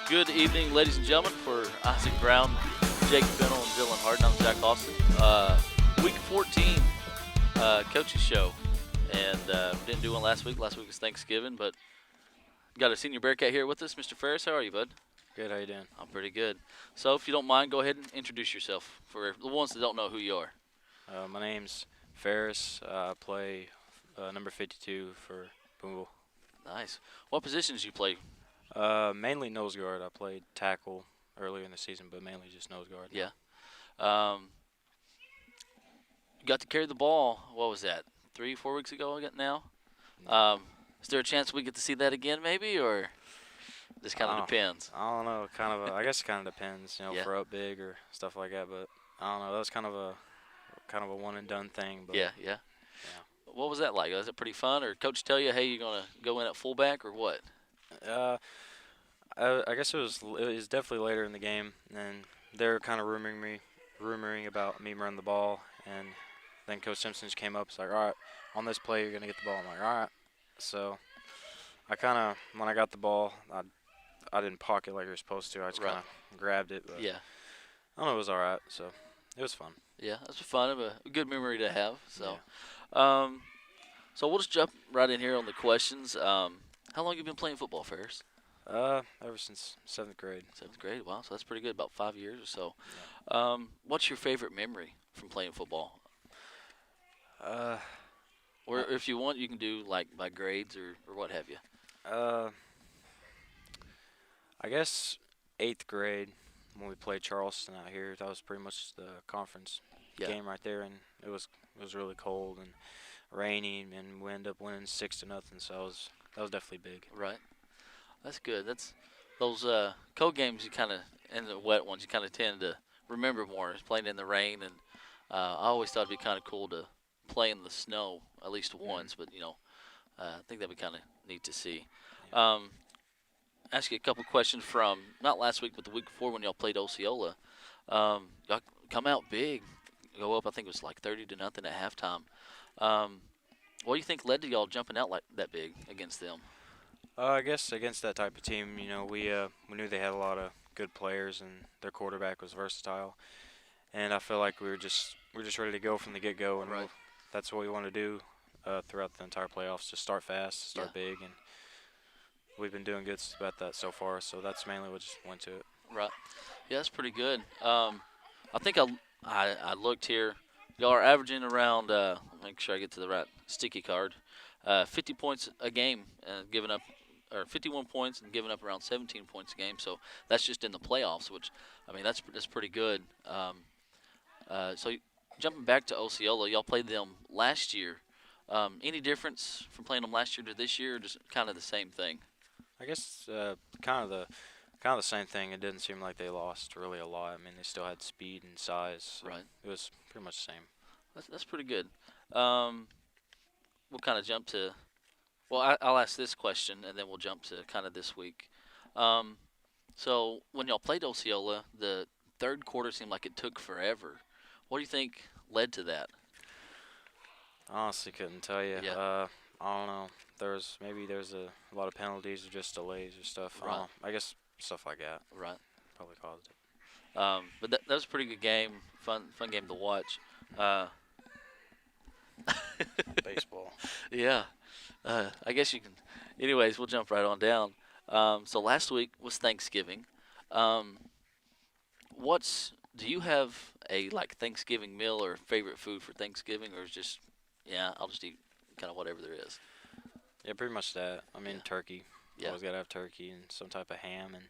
Good evening, ladies and gentlemen. For Isaac Brown, Jake Fennell, and Dylan Harden, I'm Zach Austin. Week 14 coaches show, and didn't do one last week. Last week was Thanksgiving, but got a senior Bearcat here with us, Mr. Farris. How are you, bud? Good, how you doing? I'm pretty good. So, if you don't mind, go ahead and introduce yourself for the ones that don't know who you are. My name's Farris. I play number 52 for Boonville. Nice. What positions you play? Mainly nose guard. I played tackle earlier in the season, but mainly just nose guard. Yeah. You got to carry the ball. What was that? 3-4 weeks ago? Now. Is there a chance we get to see that again, maybe, or this kind of depends? I don't know. I guess it kind of depends. Yeah. For up big or stuff like that. But I don't know. That was kind of a one and done thing. But Yeah. What was that like? Was it pretty fun, or coach tell you, hey, you're gonna go in at fullback, or what? I guess it was definitely later in the game, and they were kind of rumoring about me running the ball, and then Coach Simpson just came up. It's like, all right, on this play you're gonna get the ball. I'm like, all right. So when I got the ball, I didn't pocket like you're supposed to. I just kind of grabbed it. But Yeah. I don't know, it was all right. So it was fun. Yeah, that's fun. A good memory to have. So, Yeah. so we'll just jump right in here on the questions. How long have you been playing football, Ferris? Ever since 7th grade. 7th grade. Wow, so that's pretty good. About 5 years or so. Yeah. What's your favorite memory from playing football? Uh, Or if you want, you can do like by grades or what have you. I guess 8th grade when we played Charleston out here. That was pretty much the conference game right there, and it was really cold and rainy, and we ended up winning 6-0. So that was definitely big. Right. That's good. That's those cold games you kind of, and the wet ones you kind of tend to remember more. It's playing in the rain, and I always thought it'd be kind of cool to play in the snow at least once. But I think that'd be kind of neat to see. Ask you a couple questions from not last week, but the week before when y'all played Osceola. Y'all come out big, go up. I think it was like 30-0 at halftime. What do you think led to y'all jumping out like that big against them? I guess against that type of team, we knew they had a lot of good players, and their quarterback was versatile. And I feel like we're just ready to go from the get-go, and that's what we want to do throughout the entire playoffs. Just start fast, start big, and we've been doing good about that so far. So that's mainly what just went to it. Right. Yeah, that's pretty good. I think I looked here. Y'all are averaging around. Make sure I get to the right sticky card. 50 points a game, giving up, or 51 points and giving up around 17 points a game. So that's just in the playoffs, which I mean that's pretty good. So jumping back to Osceola, y'all played them last year. Any difference from playing them last year to this year, or just kind of the same thing? I guess kind of the same thing. It didn't seem like they lost really a lot. I mean, they still had speed and size. So it was pretty much the same. That's pretty good. We'll kind of jump to. Well, I'll ask this question, and then we'll jump to kind of this week. So when y'all played Osceola, the third quarter seemed like it took forever. What do you think led to that? I honestly couldn't tell you. Yeah. I don't know. There's a lot of penalties or just delays or stuff. I guess stuff like that. Right. Probably caused it. But that was a pretty good game. Fun game to watch. Baseball. Yeah. I guess you can. Anyways, we'll jump right on down. So last week was Thanksgiving. Do you have a Thanksgiving meal or favorite food for Thanksgiving, or is just I'll just eat kind of whatever there is? Yeah, pretty much that. I mean, turkey. Yeah. Always gotta have turkey and some type of ham, and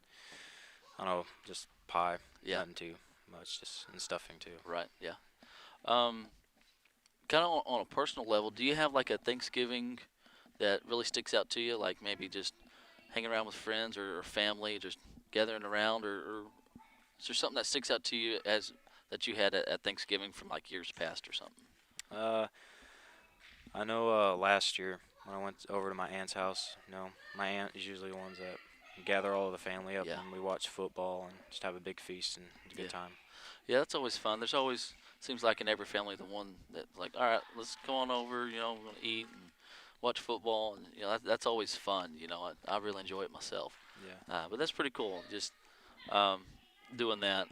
I don't know, just pie. Yeah. Nothing too much, and stuffing too. Right. Yeah. Kind of on a personal level, do you have like a Thanksgiving that really sticks out to you? Like maybe just hanging around with friends or family, just gathering around, or is there something that sticks out to you as that you had at Thanksgiving from like years past or something? I know last year when I went over to my aunt's house, my aunt is usually the ones that gather all of the family up, and we watch football and just have a big feast and it's a good time. Yeah, that's always fun. There's always seems like in every family the one that's like, all right, let's go on over. We're gonna eat and watch football, and that's always fun. I really enjoy it myself. Yeah. But that's pretty cool. Just um, doing that.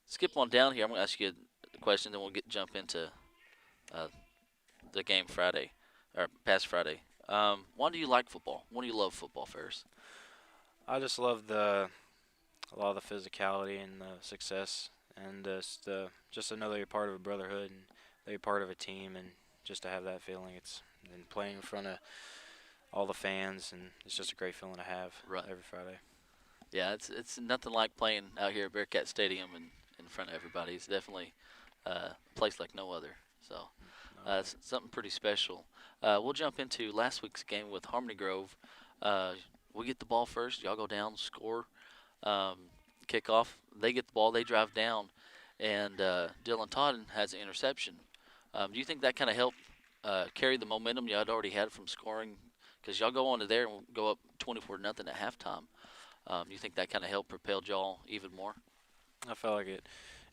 Skip on down here. I'm going to ask you a question, then we'll jump into uh, the game Friday or past Friday. Why do you like football? Why do you love football, Ferris? I just love a lot of the physicality and the success, and just to know that you're part of a brotherhood and that you're part of a team, and just to have that feeling. It's and playing in front of all the fans, and it's just a great feeling to have Right. every Friday. Yeah, it's nothing like playing out here at Bearcat Stadium and in front of everybody. It's definitely a place like no other. So Okay. it's something pretty special. We'll jump into last week's game with Harmony Grove. Uh, we get the ball first. Y'all go down, score, um, kick off. They get the ball. They drive down, and Dylan Todd has an interception. Do you think that kind of helped carry the momentum you had already had from scoring? Because y'all go on to there and go up 24 nothing at halftime. You think that kind of helped propel y'all even more? I felt like it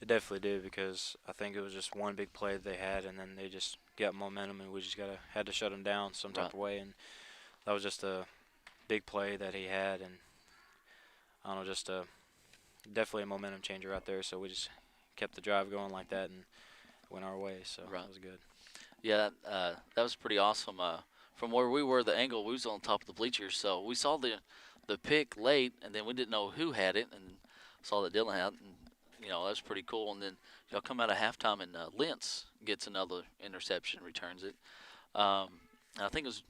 definitely did because I think it was just one big play that they had, and then they just got momentum, and we just had to shut them down some Right. type of way, and that was just a big play that he had, and I don't know, just definitely a momentum changer right there. So we just kept the drive going like that and went our way. So Right. that was good. Yeah, that was pretty awesome. From where we were, the angle we was on top of the bleachers, so we saw the pick late, and then we didn't know who had it, and saw that Dylan had, it, and that was pretty cool. And then y'all come out of halftime, and Lentz gets another interception, returns it. Um, and I think it was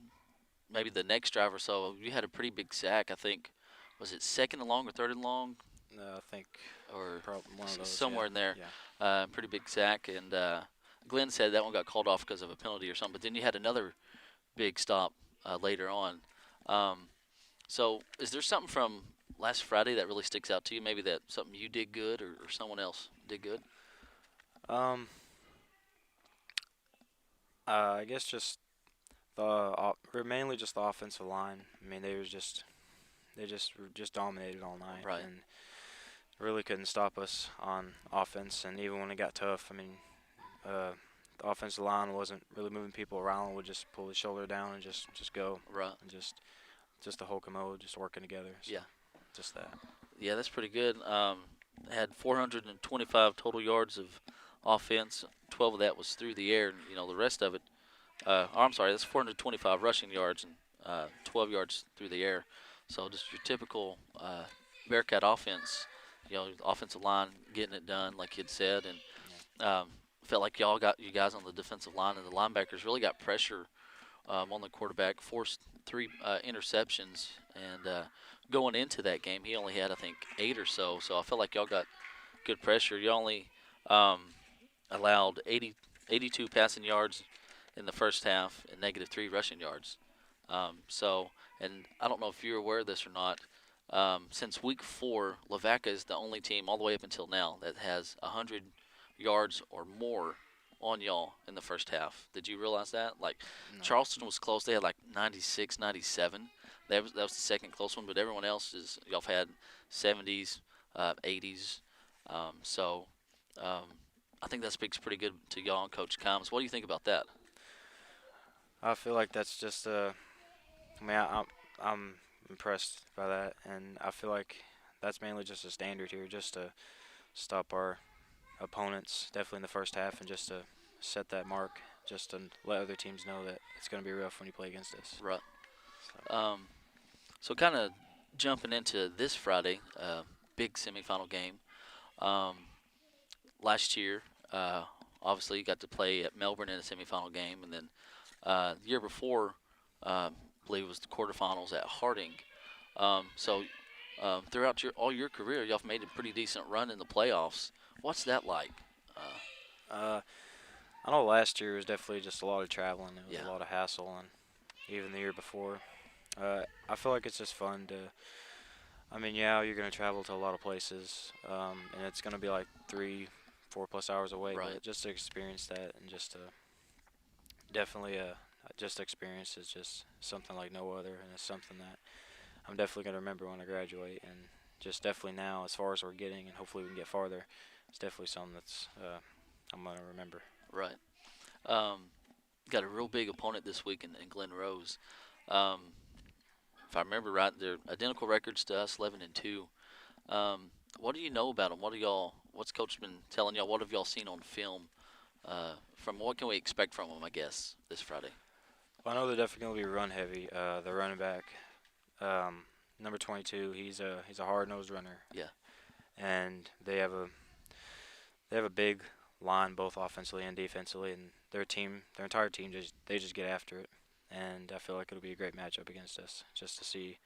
maybe the next drive or so. You had a pretty big sack. I think was it second and long or third and long, I think or probably one of those. somewhere Yeah. in there. Yeah. Pretty big sack, and Glenn said that one got called off because of a penalty or something. But then you had another big stop later on. Um, so, is there something from last Friday that really sticks out to you? Maybe that something you did good or someone else did good? Um. I guess just mainly just the offensive line. I mean, they just were just dominated all night Right. and really couldn't stop us on offense. And even when it got tough, I mean, the offensive line wasn't really moving people around. Would just pull his shoulder down and just go Right. and just the whole commode, just working together. So Yeah. just that. Yeah, that's pretty good. Had 425 total yards of offense. 12 of that was through the air. The rest of it. I'm sorry, that's 425 rushing yards and 12 yards through the air. So just your typical Bearcat offense. Offensive line getting it done, like you'd said, and felt like y'all got you guys on the defensive line, and the linebackers really got pressure on the quarterback, forced three interceptions, and going into that game, he only had I think 8 or so. So I felt like y'all got good pressure. You only um, allowed 82 passing yards in the first half and -3 rushing yards. And I don't know if you're aware of this or not. Since week 4, Lavaca is the only team all the way up until now that has 100 yards or more on y'all in the first half. Did you realize that? Like No. Charleston was close; they had like 96, 97. That was the second close one, but everyone else is y'all have had 70s, 80s. So um, I think that speaks pretty good to y'all and Coach Combs. What do you think about that? I feel like that's just I mean, I'm impressed by that, and I feel like that's mainly just a standard here, just to stop our opponents, definitely in the first half, and just to set that mark, just to let other teams know that it's going to be rough when you play against us. Right. So, So kind of jumping into this Friday, big semifinal game. Um, last year, uh, obviously you got to play at Melbourne in a semifinal game, and then the year before, I believe it was the quarterfinals at Harding. Throughout all your career, y'all have made a pretty decent run in the playoffs. What's that like? uh, I know last year was definitely just a lot of traveling. It was Yeah, a lot of hassle, and even the year before. I feel like it's just fun to. I mean, yeah, you're going to travel to a lot of places, and it's going to be like 4+ hours away. right. But just to experience that and just to definitely just experience is just something like no other, and it's something that I'm definitely going to remember when I graduate, and just definitely now as far as we're getting, and hopefully we can get farther. It's definitely something that's I'm going to remember. Right. Um, got a real big opponent this week in Glen Rose. Um, if I remember right, they're identical records to us, 11-2. What do you know about them? What's coach been telling y'all? What have y'all seen on film? From what can we expect from them? I guess this Friday. Well, I know they're definitely going to be run heavy. The running back, number 22, he's a hard-nosed runner. Yeah. And they have a big line both offensively and defensively, and their entire team just get after it. And I feel like it'll be a great matchup against us, just to see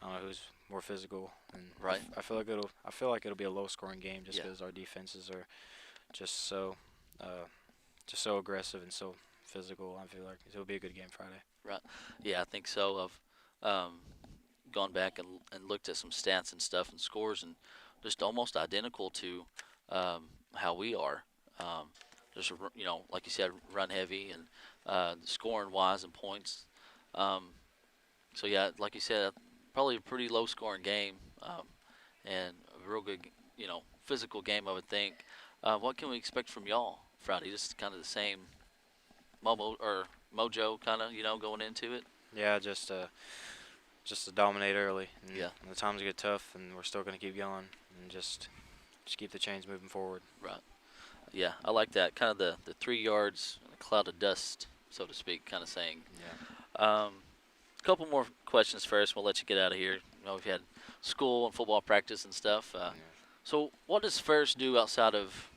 I don't know who's more physical. And Right. I feel like it'll be a low-scoring game just Yeah. because our defenses are just so just so aggressive and so physical. I feel like it'll be a good game Friday. Right. Yeah, I think so. I've gone back and looked at some stats and stuff and scores, and just almost identical to how we are. Just like you said, run heavy and scoring wise and points. So yeah, like you said, probably a pretty low scoring game, and a real good, physical game, I would think. What can we expect from y'all Friday? Just kind of the same mojo, kind of, going into it. Yeah, just to dominate early. And Yeah. when the times get tough, and we're still going to keep going and just keep the chains moving forward. Right. Yeah, I like that. Kind of the 3 yards, a cloud of dust, so to speak, kind of saying. Yeah. A couple more questions first. We'll let you get out of here. We've had school and football practice and stuff. Yeah. So, what does Farris do outside of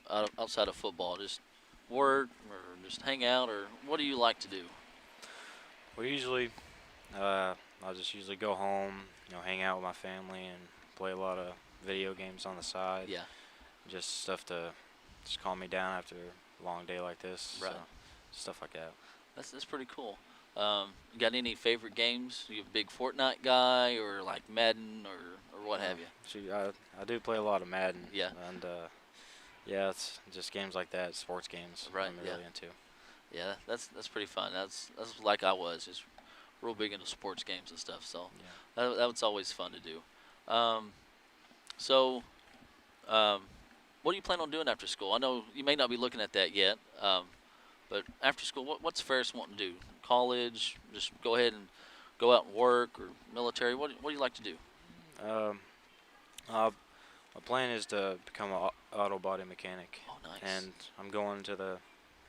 football? Just work, or just hang out, or what do you like to do? We usually, I'll just usually go home, hang out with my family and play a lot of video games on the side. Yeah. Just stuff to just calm me down after a long day like this. Right. So, stuff like that. That's pretty cool. You got any favorite games? You a big Fortnite guy, or like Madden, or what have you? See, I do play a lot of Madden. Yeah. And yeah, it's just games like that, sports games. Right, I'm yeah. really into. Yeah, that's pretty fun. That's like I was, just real big into sports games and stuff. So Yeah. that was always fun to do. So, what do you plan on doing after school? I know you may not be looking at that yet, but after school, what's Ferris wanting to do? College? Just go ahead and go out and work, or military? What do you like to do? My plan is to become an auto body mechanic. Oh, nice. And I'm going to the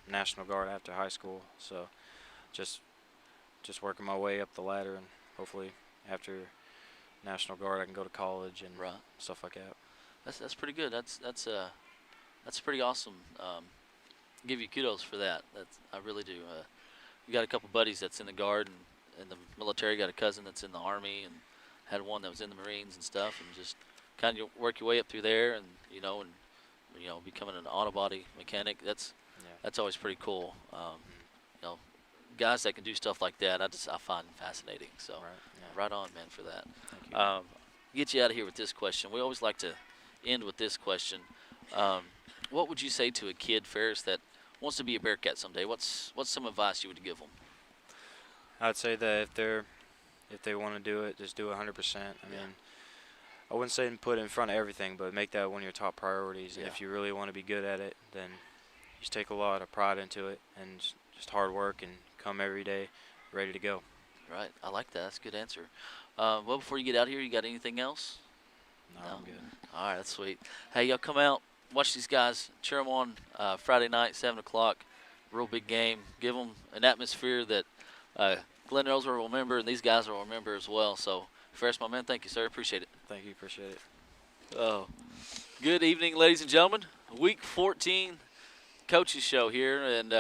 National Guard after high school, so just working my way up the ladder, and hopefully after National Guard I can go to college and Right. stuff like that. That's pretty good. That's pretty awesome. Give you kudos for that. I really do. You got a couple buddies that's in the Guard and the military. Got a cousin that's in the Army, and had one that was in the Marines and stuff, and just kind of work your way up through there, and becoming an auto body mechanic. That's always pretty cool. Guys that can do stuff like that, I find fascinating. So, right on, man, for that. Thank you. Get you out of here with this question. We always like to end with this question. What would you say to a kid, Ferris, that wants to be a Bearcat someday? What's some advice you would give them? I'd say that if they want to do it, just do it 100%. I mean, I wouldn't say put it in front of everything, but make that one of your top priorities. And if you really want to be good at it, then just take a lot of pride into it and just hard work and come every day ready to go. Right. I like that. That's a good answer. Well, before you get out of here, you got anything else? No, I'm good. All right, that's sweet. Hey, y'all come out, watch these guys, cheer them on Friday night, 7 o'clock. Real big game. Give them an atmosphere that Glenn Ellsworth will remember, and these guys will remember as well. So, Ferris, my man, thank you, sir. Appreciate it. Thank you. Appreciate it. Oh, good evening, ladies and gentlemen. Week 14 coaches show here, and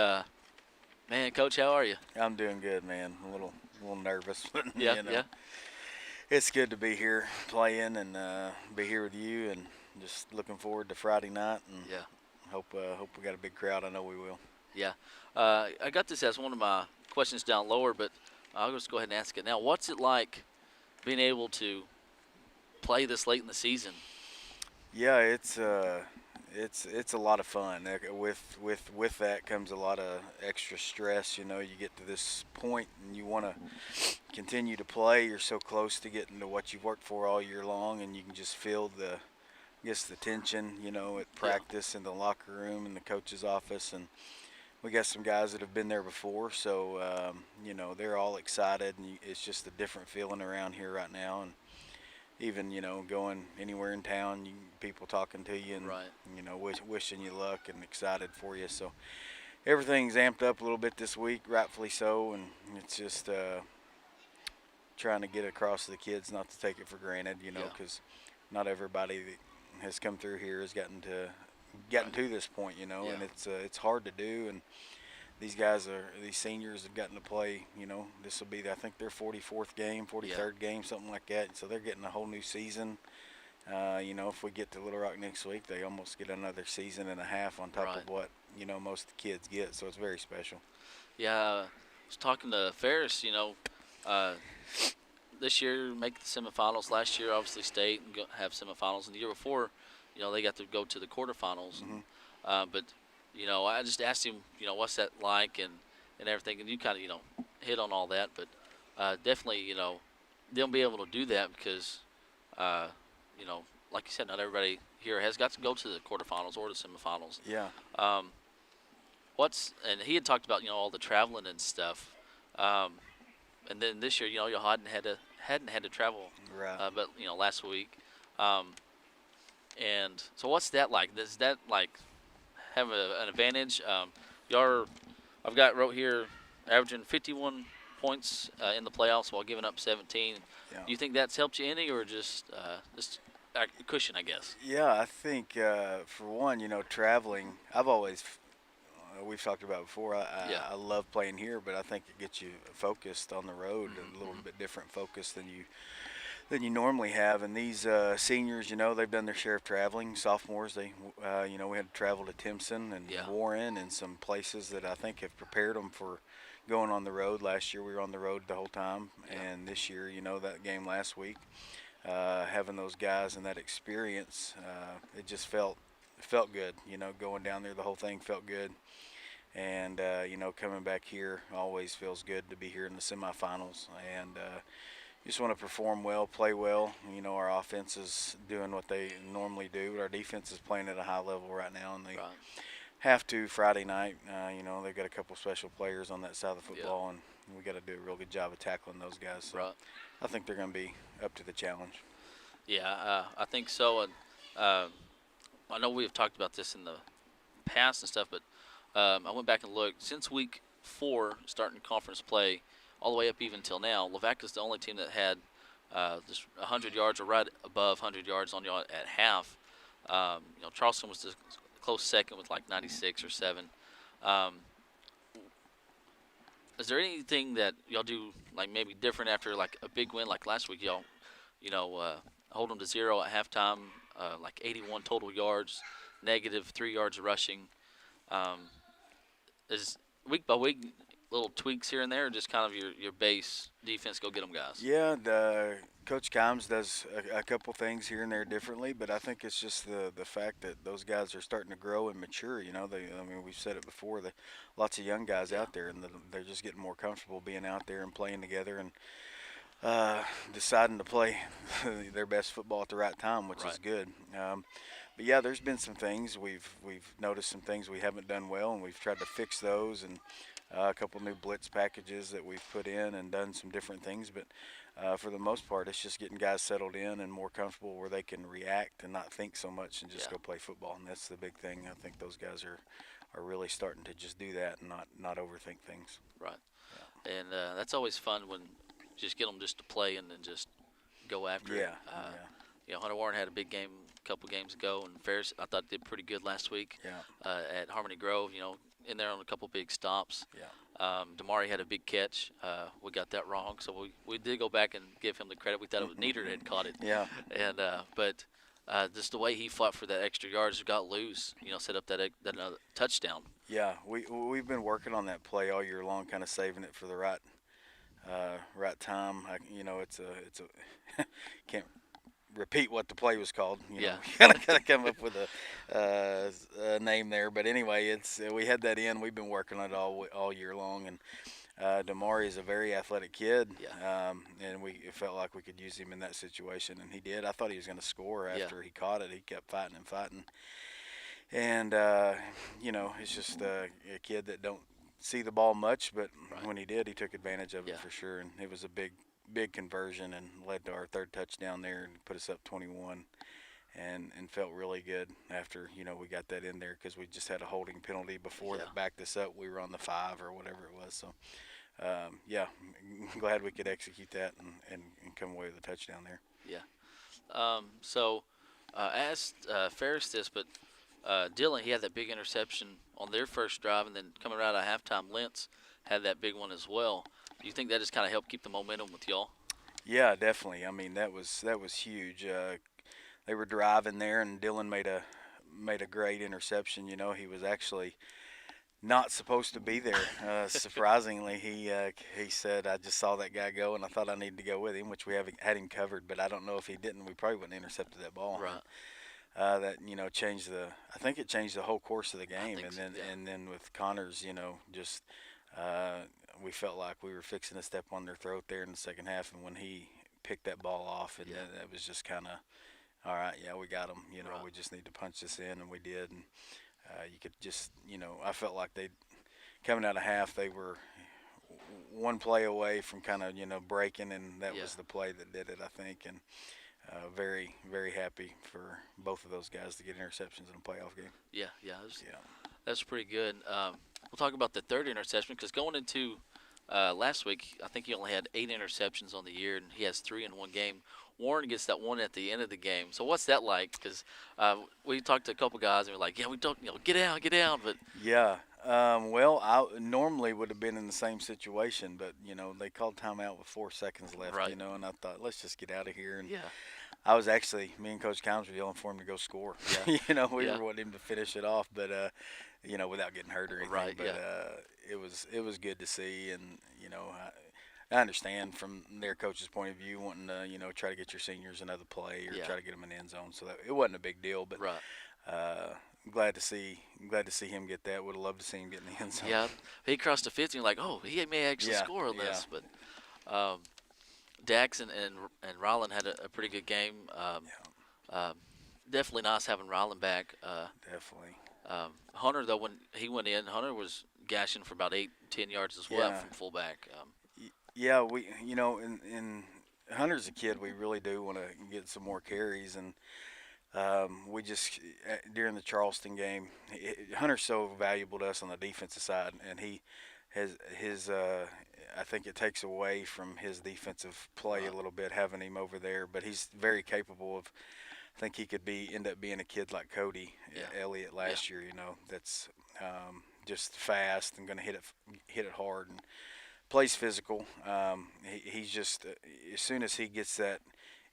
man, Coach, how are you? I'm doing good, man. A little nervous, but Yeah, yeah. It's good to be here playing and be here with you, and just looking forward to Friday night. And Yeah. hope we got a big crowd. I know we will. Yeah. I got this as one of my questions down lower, but I'll just go ahead and ask it now. What's it like being able to play this late in the season? Yeah, it's a lot of fun. With that comes a lot of extra stress. You get to this point and you want to continue to play. You're so close to getting to what you've worked for all year long, and you can just feel the tension. At practice, in the locker room, in the coach's office, and we got some guys that have been there before, so they're all excited, and it's just a different feeling around here right now. And even going anywhere in town, people talking to you and Right. wishing you luck and excited for you. So everything's amped up a little bit this week, rightfully so, and it's just trying to get across to the kids not to take it for granted, Yeah. because not everybody that has come through here has gotten Right. to this point, Yeah. and it's hard to do. And these seniors have gotten to play, this will be, I think, their 44th game, 43rd game, something like that. So they're getting a whole new season. If we get to Little Rock next week, they almost get another season and a half on top Right. of what most of the kids get. So it's very special. Yeah. I was talking to Farris. Uh, this year make the semifinals. Last year, obviously, state and have semifinals. And the year before, they got to go to the quarterfinals. Hmm. But I just asked him, what's that like and everything, and you kind of hit on all that. But definitely, they'll be able to do that because, uh, like you said, not everybody here has got to go to the quarterfinals or the semifinals. Yeah. Um, and he had talked about all the traveling and stuff. And then this year, you hadn't had to travel, Right. but last week. Um, and so, what's that like? Does that like have an advantage? I've got wrote here, averaging 51 points in the playoffs while giving up 17. Yeah. Do you think that's helped you any, or just a cushion, I guess? Yeah, I think for one, traveling. I've always we've talked about before. Yeah. I love playing here, but I think it gets you focused on the road, a little Mhm. bit different focus than you normally have. And these seniors, they've done their share of traveling. Sophomores, we had to travel to Timpson and Yeah. Warren and some places that I think have prepared them for going on the road. Last year we were on the road the whole time, Yeah. and this year, that game last week, having those guys and that experience, it just felt good. Going down there, the whole thing felt good. And coming back here always feels good to be here in the semifinals. And you just want to perform well, play well. Our offense is doing what they normally do, but our defense is playing at a high level right now, and they Right. have to Friday night. They've got a couple special players on that side of the Yeah. football, and we got to do a real good job of tackling those guys. So Right. I think they're going to be up to the challenge. Yeah. I think so. And uh, I know we've talked about this in the past and stuff, but I went back and looked since week 4, starting conference play, all the way up even till now. Lavaca's the only team that had just 100 yards or right above 100 yards on y'all at half. Charleston was just close second with like 96 or 7. Um, is there anything that y'all do like maybe different after like a big win like last week? Y'all, hold them to 0 at halftime, like 81 total yards, negative 3 yards rushing. Um, is week by week little tweaks here and there, or just kind of your base defense go get them guys? Yeah, Coach Kimes does a couple things here and there differently, but I think it's just the fact that those guys are starting to grow and mature. We've said it before, that lots of young guys out there, and they're just getting more comfortable being out there and playing together and deciding to play their best football at the right time, which is Right. good. But yeah, there's been some things we've noticed, some things we haven't done well, and we've tried to fix those, and a couple new blitz packages that we've put in and done some different things. But for the most part, it's just getting guys settled in and more comfortable where they can react and not think so much and just Yeah. go play football. And that's the big thing. I think those guys are really starting to just do that and not overthink things. Right. And that's always fun when you just get them just to play and then just go after Yeah, it. Hunter Warren had a big game a couple games ago, and Farris I thought did pretty good last week yeah, at Harmony Grove. In there on a couple big stops. yeah. Damari had a big catch. We got that wrong, so we did go back and give him the credit. We thought it was Nieder had caught it. Yeah. And but just the way he fought for that extra yards, got loose. Set up that another touchdown. Yeah, we've been working on that play all year long, kind of saving it for the right time. It's a can't repeat what the play was called. Yeah. Kind of come up with a name there, but anyway, we had that in. We've been working on it all year long, and Damari is a very athletic kid. Yeah. And it felt like we could use him in that situation, and he did. I thought he was going to score after Yeah. he caught it. He kept fighting and fighting. and he's just a kid that don't see the ball much, but Right. when he did, he took advantage of it Yeah. for sure, and it was a big conversion and led to our third touchdown there and put us up 21. And felt really good after we got that in there because we just had a holding penalty before Yeah. that backed us up. We were on the 5 or whatever it was. So yeah, glad we could execute that and come away with a touchdown there. Yeah. So I asked Farris this, but Dylan, he had that big interception on their first drive, and then coming right out of halftime, Lentz had that big one as well. Do you think that just kind of helped keep the momentum with y'all? Yeah, definitely. I mean, that was huge. They were driving there, and Dylan made a great interception. He was actually not supposed to be there. Surprisingly, he said, "I just saw that guy go, and I thought I needed to go with him," which we have had him covered. But I don't know if he didn't. We probably wouldn't have intercepted that ball. Right. That changed the. I think it changed the whole course of the game. think And so, then yeah. and then with Connors, just we felt like we were fixing to step on their throat there in the second half. And when he picked that ball off, and Yeah. that was just kind of, all right, yeah, we got him. Right. We just need to punch this in, and we did. And you could just, I felt like they, coming out of half, they were one play away from kind of, breaking, and that Yeah. was the play that did it, I think. And very, very happy for both of those guys to get interceptions in a playoff game. Yeah. Yeah. That's pretty good. We'll talk about the third interception because going into last week, I think he only had 8 interceptions on the year, and he has 3 in one game. Warren gets that one at the end of the game. So what's that like? Because we talked to a couple guys and we're like, yeah, we don't, get down. But Yeah. Well, I normally would have been in the same situation, but they called timeout with 4 seconds left. Right. And I thought, let's just get out of here. And yeah, I was actually, me and Coach Collins were yelling for him to go score. Yeah. We Yeah. were wanting him to finish it off, but without getting hurt or anything. Right, But yeah. it was good to see, and I understand from their coach's point of view wanting to try to get your seniors another play or Yeah. try to get them in the end zone. So that it wasn't a big deal, but right. glad to see him get that. Would have loved to see him get in the end zone. Yeah, he crossed the 50. You're like, oh, he may actually Yeah, score on yeah. this. But Dax and Rollin had a pretty good game. Definitely nice having Rollin back. Definitely. Hunter, though, when he went in, Hunter was gashing for about 8-10 yards as well Yeah. from fullback. Yeah, we in Hunter's a kid. We really do want to get some more carries, and we just during the Charleston game, Hunter's so valuable to us on the defensive side, and he has his. I think it takes away from his defensive play a little bit having him over there, but he's very capable of. I think he could end up being a kid like Cody Elliott last year. That's just fast and going to hit it hard and plays physical. He's just as soon as he gets that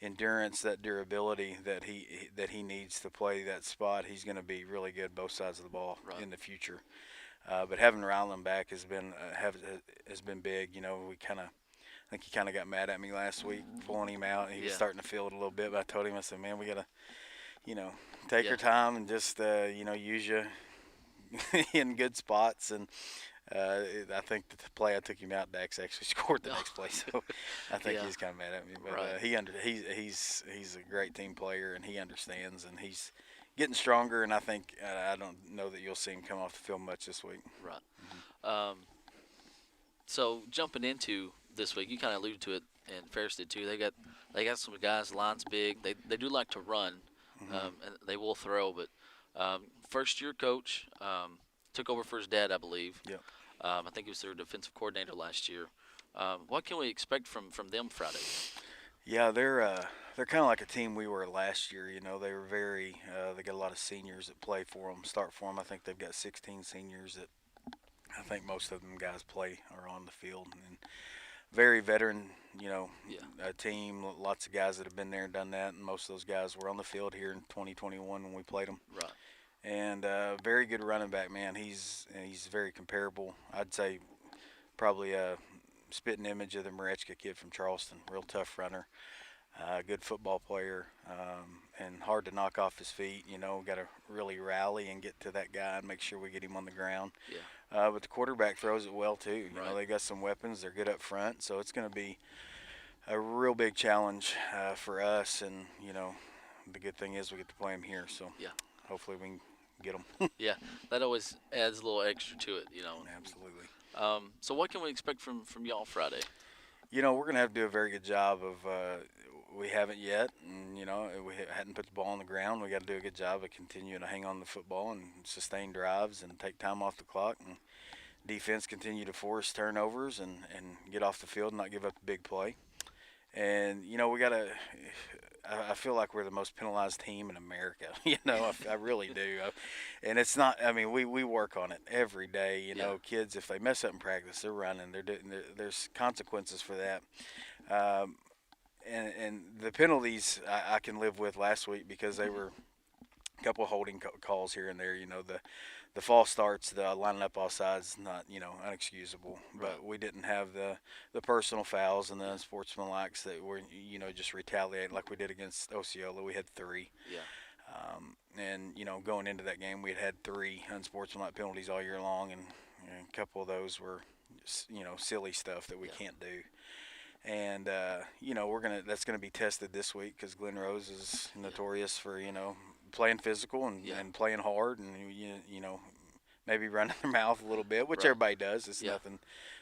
endurance, that durability that he needs to play that spot, he's going to be really good both sides of the ball in the future. But having Ryland back has been big. I think he kind of got mad at me last week pulling him out. He was starting to feel it a little bit, but I told him, I said, man, we gotta take our time and just use you in good spots. And I think the play I took him out, Dax actually scored the next play, so I think he's kind of mad at me. But he's a great team player, and he understands, and he's getting stronger. And I think I don't know that you'll see him come off the field much this week. Right. So jumping into this week, you kind of alluded to it, and Ferris did too. They got some guys. Line's big. They do like to run, and they will throw. But first year coach took over for his dad, I believe. Yep. I think he was their defensive coordinator last year. What can we expect from them Friday? Yeah, they're kind of like a team we were last year. They were they got a lot of seniors that play for them, start for them. I think they've got 16 seniors that I think most of them guys play or on the field, and very veteran, team. Lots of guys that have been there and done that, and most of those guys were on the field here in 2021 when we played them. Right. And very good running back, man. He's very comparable. I'd say probably a spitting image of the Marechka kid from Charleston. Real tough runner, good football player, and hard to knock off his feet. Got to really rally and get to that guy and make sure we get him on the ground. Yeah. But the quarterback throws it well too. Right. They got some weapons. They're good up front, so it's going to be a real big challenge for us. And the good thing is we get to play them here. So Yeah. hopefully we can get them. Yeah, that always adds a little extra to it, you know. Absolutely. So what can we expect from y'all Friday? We're going to have to do a very good job of. We haven't yet, and we hadn't put the ball on the ground. We got to do a good job of continuing to hang on the football and sustain drives and take time off the clock. And defense continue to force turnovers and get off the field and not give up the big play. And we got to. I feel like we're the most penalized team in America. I really do. And it's not. I mean, we work on it every day. Kids, if they mess up in practice, they're running. There's consequences for that. Um, and the penalties I can live with last week because they were a couple of holding calls here and there. The false starts, the lining up off sides, not unexcusable. Right. But we didn't have the personal fouls and the unsportsmanlikes that were just retaliating like we did against Osceola. We had 3. Yeah. And going into that game, we had 3 unsportsmanlike penalties all year long, and a couple of those were silly stuff that we can't do. And that's gonna be tested this week because Glen Rose is notorious for playing physical and playing hard, and maybe running their mouth a little bit, which everybody does. It's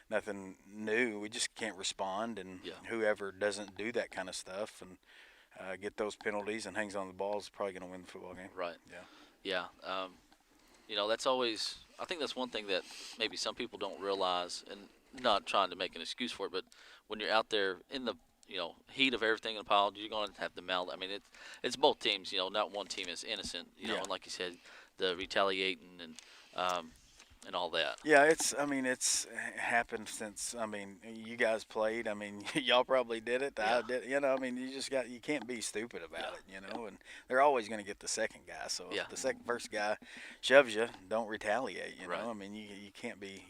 nothing new. We just can't respond, and whoever doesn't do that kind of stuff and get those penalties and hangs on the ball is probably gonna win the football game. Right. Yeah. Yeah. That's always. I think that's one thing that maybe some people don't realize, and not trying to make an excuse for it, but when you're out there in the heat of everything in the pile, you're going to have the mouth. I mean, it's both teams. Not one team is innocent. And like you said, the retaliating and all that. Yeah, it's happened since you guys played. Y'all probably did it. Yeah. I did. You can't be stupid about it. And they're always going to get the second guy. So if the first guy shoves you, don't retaliate. Right. You can't be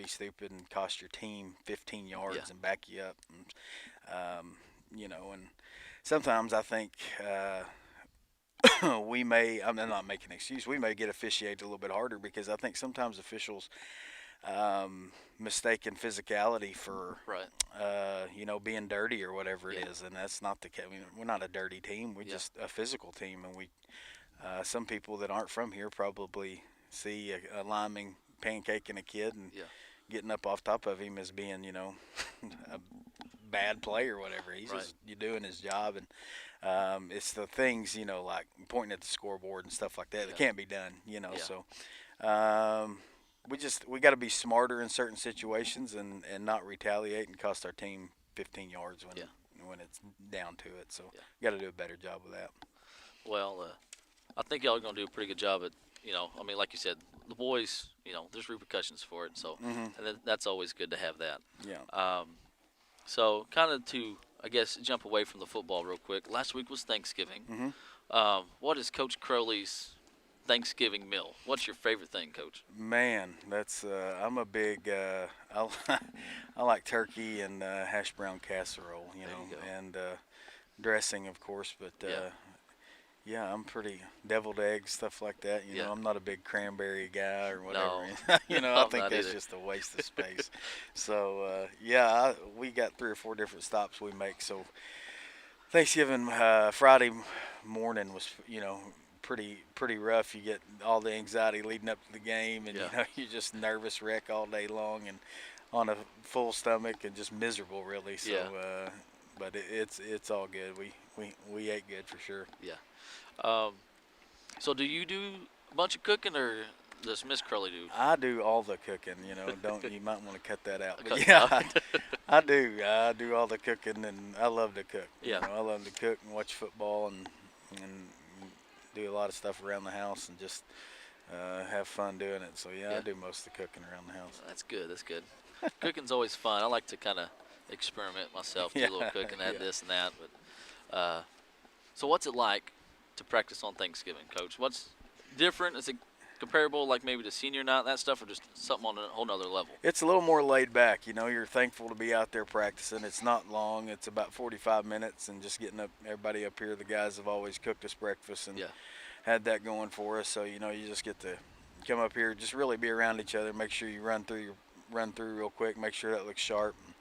stupid and cost your team 15 yards and back you up. And sometimes I think. I'm not making an excuse, we may get officiated a little bit harder because I think sometimes officials mistaken physicality for being dirty or whatever it is, and that's not the case. We're not a dirty team, we're just a physical team, and we some people that aren't from here probably see a lineman pancaking a kid and getting up off top of him as being a bad play or whatever. He's just doing his job, and it's the things, like pointing at the scoreboard and stuff like that that can't be done, So we got to be smarter in certain situations and not retaliate and cost our team 15 yards when it's down to it. So we got to do a better job of that. Well, I think y'all are going to do a pretty good job at, like you said, the boys, there's repercussions for it. So and that's always good to have that. Yeah. So kind of to, I guess, jump away from the football real quick. Last week was Thanksgiving. What is Coach Crowley's Thanksgiving meal? What's your favorite thing, Coach? Man, that's I'm a big I like turkey and hash brown casserole, and dressing, of course. But I'm pretty deviled eggs, stuff like that. I'm not a big cranberry guy or whatever. No. I think that's either. just a waste of space. So we got 3 or 4 different stops we make. So Thanksgiving Friday morning was pretty rough. You get all the anxiety leading up to the game, and you're just nervous wreck all day long and on a full stomach and just miserable, really. So but it's all good. We ate good for sure. Yeah. So do you do a bunch of cooking, or does Miss Crowley do? I do all the cooking. You might want to cut that out. Cut But it out. I do. I do all the cooking, and I love to cook. Yeah. I love to cook and watch football and do a lot of stuff around the house and just have fun doing it. So I do most of the cooking around the house. That's good. That's good. Cooking's always fun. I like to kind of experiment myself, do a little cooking, add this and that. But so what's it like to practice on Thanksgiving, Coach? What's different? Is it comparable, like maybe to senior night, that stuff, or just something on a whole nother level? It's a little more laid back. You're thankful to be out there practicing. It's not long. It's about 45 minutes, and just getting everybody up here. The guys have always cooked us breakfast and had that going for us. So you just get to come up here, just really be around each other. Make sure you run through real quick. Make sure that looks sharp. And,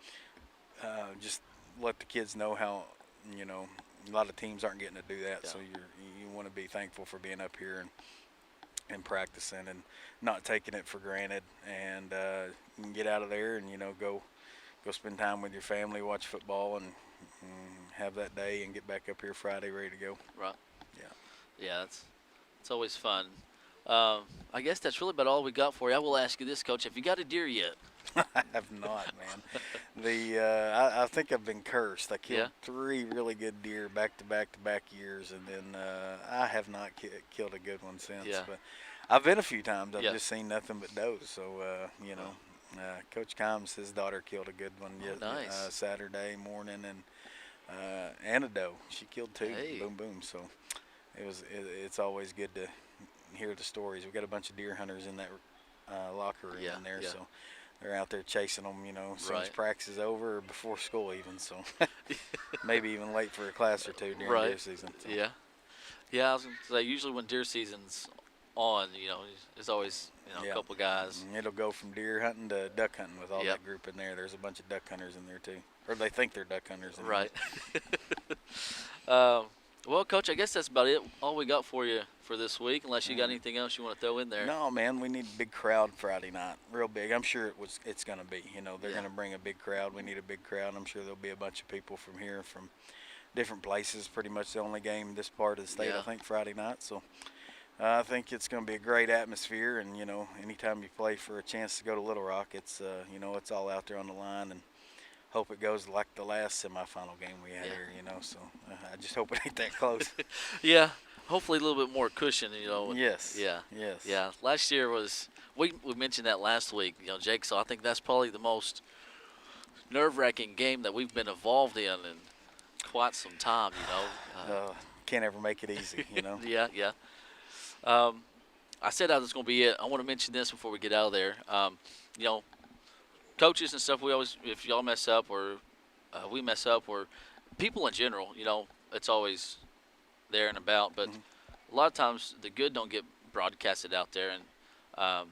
just let the kids know how a lot of teams aren't getting to do that. So you want to be thankful for being up here and practicing and not taking it for granted. And you can get out of there and go spend time with your family, watch football, and have that day, and get back up here Friday ready to go. Right. Yeah. Yeah, it's always fun. I guess that's really about all we got for you. I will ask you this, Coach: have you got a deer yet? I have not, man. I think I've been cursed. I killed 3 really good deer back to back years, and then I have not killed a good one since. Yeah. But I've been a few times. I've Yeah. just seen nothing but does. So Coach Combs, his daughter killed a good one Nice. Saturday morning, and a doe. She killed 2. Hey. Boom, boom. So it's always good to hear the stories. We've got a bunch of deer hunters in that locker room in there, so they're out there chasing them, as soon as practice is over or before school even. So maybe even late for a class or 2 during deer season. So. Yeah. I was gonna say, usually when deer season's on, there's always a couple guys. And it'll go from deer hunting to duck hunting with all that group in there. There's a bunch of duck hunters in there too, or they think they're duck hunters. Right. Well, Coach, I guess that's about it. All we got for you for this week, unless you got anything else you want to throw in there. No, man, we need a big crowd Friday night, real big. I'm sure it's going to be. They're going to bring a big crowd. We need a big crowd. I'm sure there'll be a bunch of people from here, from different places. Pretty much the only game in this part of the state, I think, Friday night. So I think it's going to be a great atmosphere. And anytime you play for a chance to go to Little Rock, it's it's all out there on the line. And hope it goes like the last semifinal game we had here, So I just hope it ain't that close. Yeah, hopefully a little bit more cushion, Yes. Yeah. Yes. Yeah. Last year was we mentioned that last week, Jake. So I think that's probably the most nerve-wracking game that we've been involved in quite some time. Can't ever make it easy, Yeah. I said that was going to be it. I want to mention this before we get out of there. Coaches and stuff, we always, if y'all mess up or we mess up, or people in general, it's always there and about. But a lot of times the good don't get broadcasted out there. And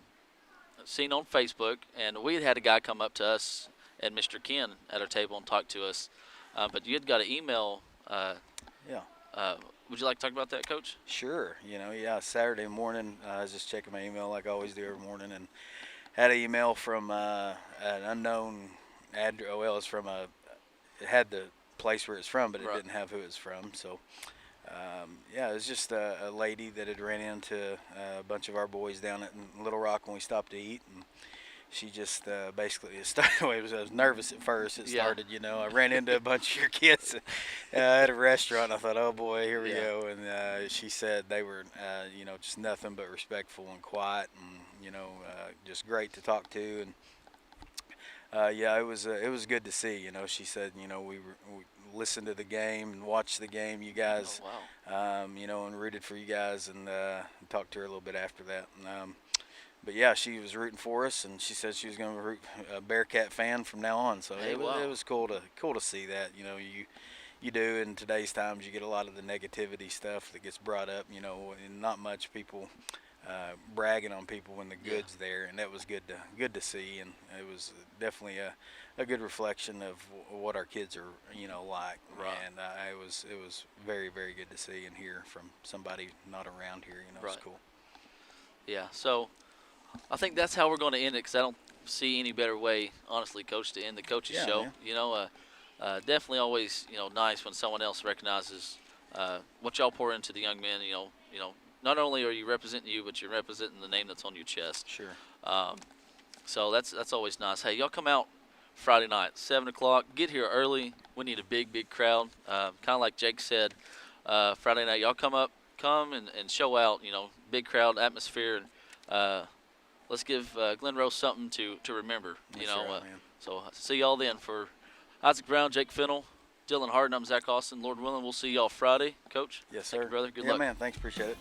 seen on Facebook, and we had a guy come up to us and Mr. Ken at our table and talk to us. But you had got an email. Would you like to talk about that, Coach? Sure. Saturday morning, I was just checking my email like I always do every morning, and had an email from an unknown address. Well, it's from it had the place where it's from, but it didn't have who it's from. So, it was just a lady that had ran into a bunch of our boys down at Little Rock when we stopped to eat, and she just basically started. I was nervous at first. It started, I ran into a bunch of your kids at a restaurant. I thought, oh boy, here we go. And she said they were, just nothing but respectful and quiet, and just great to talk to. And it was good to see. She said, we listened to the game and watched the game. You guys, and rooted for you guys, and talked to her a little bit after that. But yeah, she was rooting for us, and she said she was going to root a Bearcat fan from now on. So it was cool to see that. You do in today's times. You get a lot of the negativity stuff that gets brought up. And not much people bragging on people when the good's there, and that was good to see. And it was definitely a good reflection of what our kids are like. Right. And it was very, very good to see and hear from somebody not around here. It was cool. Yeah. So I think that's how we're going to end it, because I don't see any better way, honestly, Coach, to end the coaches show. Man. Definitely always, nice when someone else recognizes what y'all pour into the young men. Not only are you representing you, but you're representing the name that's on your chest. Sure. So that's always nice. Hey, y'all come out Friday night, 7 o'clock. Get here early. We need a big crowd. Kind of like Jake said, Friday night, y'all come and show out. Big crowd atmosphere. And let's give Glen Rose something to remember. That's right, man. So see y'all then. For Isaac Brown, Jake Fennell, Dylan Harden, I'm Zach Austin. Lord willing, we'll see y'all Friday, Coach. Yes, sir. Thank you, brother. Good luck. luck. Man. Thanks. Appreciate it.